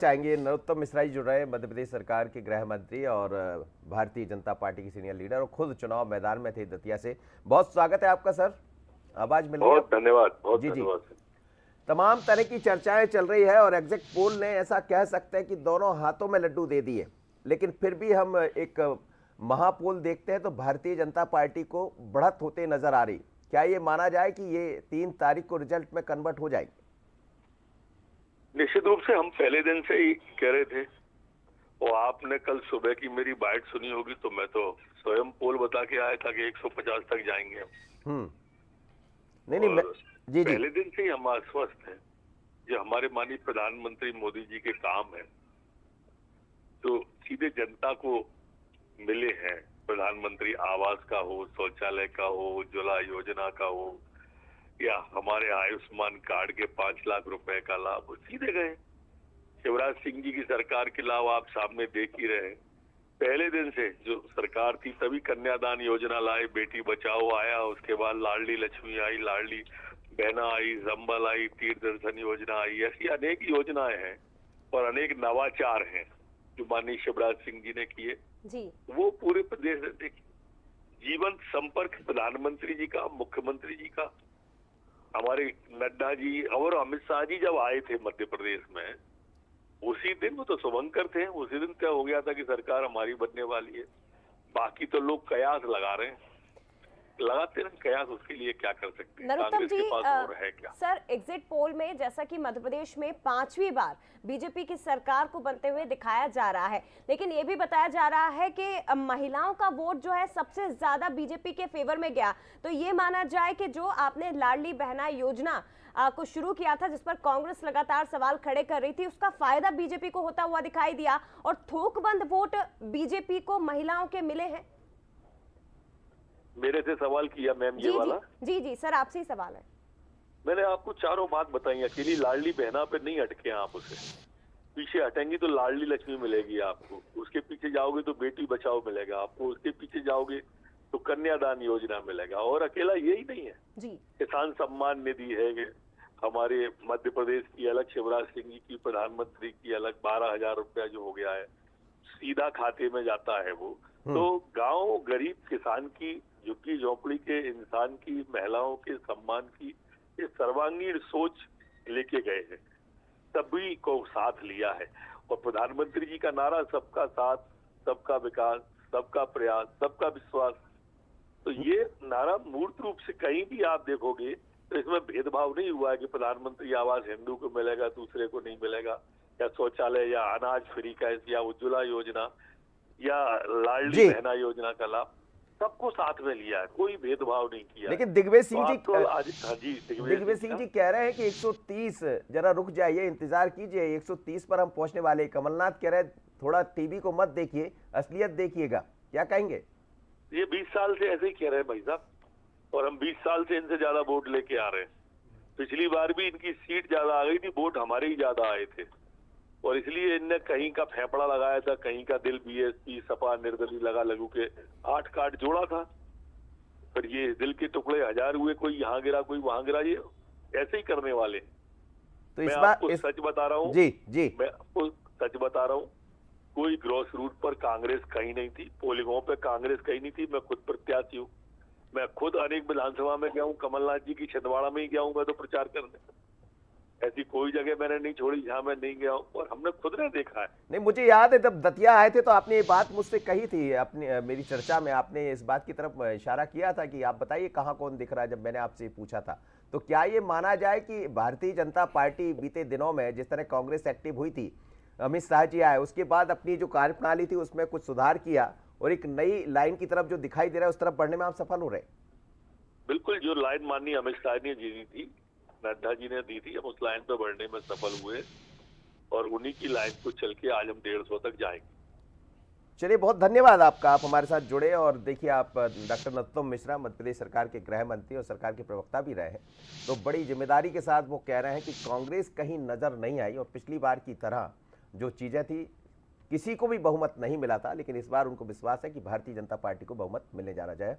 चाहेंगे नरोत्तम मिश्रा जी जुड़ रहे हैं, मध्य प्रदेश सरकार के गृह मंत्री और भारतीय जनता पार्टी के सीनियर लीडर और खुद चुनाव मैदान में थे दतिया से। बहुत स्वागत है आपका सर, आवाज मिल रही है? बहुत धन्यवाद, बहुत जी जी। धन्यवाद। तमाम तरह की चर्चाएं चल रही है और एग्जिट पोल ने ऐसा कह सकते हैं कि दोनों हाथों में लड्डू दे दिए, लेकिन फिर भी हम एक महापोल देखते हैं तो भारतीय जनता पार्टी को बढ़त होते नजर आ रही। क्या ये माना जाए कि ये 3 तारीख को रिजल्ट में कन्वर्ट हो जाएगी? निश्चित रूप से हम पहले दिन से ही कह रहे थे और आपने कल सुबह की मेरी बाइट सुनी होगी तो मैं तो स्वयं पोल बता के आया था कि 150 तक जाएंगे हम। नहीं जी पहले दिन से ही हम आश्वस्त हैं। जो हमारे माननीय प्रधानमंत्री मोदी जी के काम है तो सीधे जनता को मिले हैं। प्रधानमंत्री आवास का हो, शौचालय का हो, उज्ज्वला योजना का हो या हमारे आयुष्मान कार्ड के 5 लाख रुपए का लाभ सीधे गए। शिवराज सिंह जी की सरकार के लाभ आप सामने देख ही रहे। पहले दिन से जो सरकार थी तभी कन्यादान योजना लाए, बेटी बचाओ आया, उसके बाद लाडली लक्ष्मी आई, लाडली बहना आई, संबल आई, तीर्थ दर्शन योजना आई। ऐसी अनेक योजनाएं हैं और अनेक नवाचार हैं जो माननीय शिवराज सिंह जी ने किए जी। वो पूरे प्रदेश में जीवन संपर्क प्रधानमंत्री जी का, मुख्यमंत्री जी का, हमारे नड्डा जी और अमित शाह जी जब आए थे मध्य प्रदेश में उसी दिन वो तो शुभंकर थे, उसी दिन तय हो गया था कि सरकार हमारी बनने वाली है। बाकी तो लोग कयास लगा रहे हैं, लगाते हैं कयास, उसके लिए क्या कर सकते हैं? नरोत्तम जी, और है क्या? सर एग्जिट पोल में जैसा कि मध्य प्रदेश में 5वीं बार बीजेपी की सरकार को बनते हुए दिखाया जा रहा है, लेकिन ये भी बताया जा रहा है कि महिलाओं का वोट जो है सबसे ज्यादा बीजेपी के फेवर में गया। तो ये माना जाए कि जो आपने लाडली बहना योजना को शुरू किया था, जिस पर कांग्रेस लगातार सवाल खड़े कर रही थी, उसका फायदा बीजेपी को होता हुआ दिखाई दिया और थोकबंद वोट बीजेपी को महिलाओं के मिले हैं। मेरे से सवाल किया मैम ये वाला? जी सर, आपसे ही सवाल है। मैंने आपको चारों बात बताई, अकेली लाडली बहना पे नहीं अटके आप, उसे पीछे हटेंगी तो लाडली लक्ष्मी मिलेगी आपको, उसके पीछे जाओगे तो बेटी बचाओ मिलेगा आपको, उसके पीछे जाओगे तो कन्यादान योजना मिलेगा। और अकेला यही नहीं है जी, किसान सम्मान निधि है हमारे मध्य प्रदेश की अलग, शिवराज सिंह जी की, प्रधानमंत्री की अलग, 12,000 रुपया जो हो गया है सीधा खाते में जाता है वो। तो गांव गरीब किसान की, झुग्गी झोपड़ी के इंसान की, महिलाओं के सम्मान की ये सर्वांगीण सोच लेके गए हैं, सभी को साथ लिया है। और प्रधानमंत्री जी का नारा सबका साथ, सबका विकास, सबका प्रयास, सबका विश्वास, तो ये नारा मूर्त रूप से कहीं भी आप देखोगे तो इसमें भेदभाव नहीं हुआ है कि प्रधानमंत्री आवास हिंदू को मिलेगा दूसरे को नहीं मिलेगा, या शौचालय या अनाज फ्री का, या उज्ज्वला योजना या लाडली बहना योजना का लाभ, सबको साथ में लिया है, कोई भेदभाव नहीं किया। लेकिन दिग्विजय सिंह जी दिग्विजय सिंह जी कह रहे हैं कि 130 जरा रुक जाइए, इंतजार कीजिए, 130 पर हम पहुंचने वाले। कमलनाथ कह रहे हैं थोड़ा टीवी को मत देखिए, असलियत देखिएगा। क्या कहेंगे? ये 20 साल से ऐसे ही कह रहे हैं भाई साहब, और हम 20 साल से इनसे ज्यादा वोट लेके आ रहे हैं। पिछली बार भी इनकी सीट ज्यादा आ गई थी, वोट हमारे ही ज्यादा आए थे, और इसलिए इनने कहीं का फेफड़ा लगाया था, कहीं का दिल बीएसपी सपा निर्दलीय लगा लगू के 8 कार्ड जोड़ा था। फिर ये दिल के टुकड़े 1000 हुए, कोई यहाँ गिरा कोई वहां गिरा, ये ऐसे ही करने वाले। तो मैं आपको सच बता रहा हूँ जी मैं आपको सच बता रहा हूँ, कोई ग्रॉस रूट पर कांग्रेस कहीं नहीं थी, पोलिंगों पे कांग्रेस कहीं नहीं थी। मैं खुद प्रत्याशी हूँ, मैं खुद अनेक विधानसभा में गया हूँ, कमलनाथ जी की छिंदवाड़ा में ही गया हूँ मैं तो प्रचार करने। ऐसी कोई जगह मैंने नहीं छोड़ी जहां मैं नहीं गया हूं, और हमने खुद ने देखा है। नहीं, मुझे याद है जब दतिया आए थे तो आपने ये बात मुझसे कही थी, अपनी मेरी चर्चा में आपने इस बात की तरफ इशारा किया था कि आप बताइए कहाँ कौन दिख रहा है, जब मैंने आपसे पूछा था। तो क्या ये माना जाए कि भारतीय जनता पार्टी बीते दिनों में जिस तरह कांग्रेस एक्टिव हुई थी, अमित शाह जी आए, उसके बाद अपनी जो कार्यप्रणाली थी उसमें कुछ सुधार किया और एक नई लाइन की तरफ जो दिखाई दे रहा है उस तरफ बढ़ने में आप सफल हो रहे? बिल्कुल, जो लाइन माननीय अमित शाह ने दी थी, नड्डा जी ने दी थी, हम उस लाइन पर बढ़ने में सफल हुए और उन्हीं की लाइन को चल के आज हम 150 तक जाएंगे। चलिए, बहुत धन्यवाद आपका, आप हमारे साथ जुड़े। और देखिए, आप डॉक्टर नरोत्तम मिश्रा मध्य प्रदेश सरकार के गृह मंत्री और सरकार के प्रवक्ता भी रहे हैं, तो बड़ी जिम्मेदारी के साथ वो कह रहे हैं कि कांग्रेस कहीं नजर नहीं आई और पिछली बार की तरह जो चीजें थी किसी को भी बहुमत नहीं मिला था, लेकिन इस बार उनको विश्वास है कि भारतीय जनता पार्टी को बहुमत मिलने जा रहा है।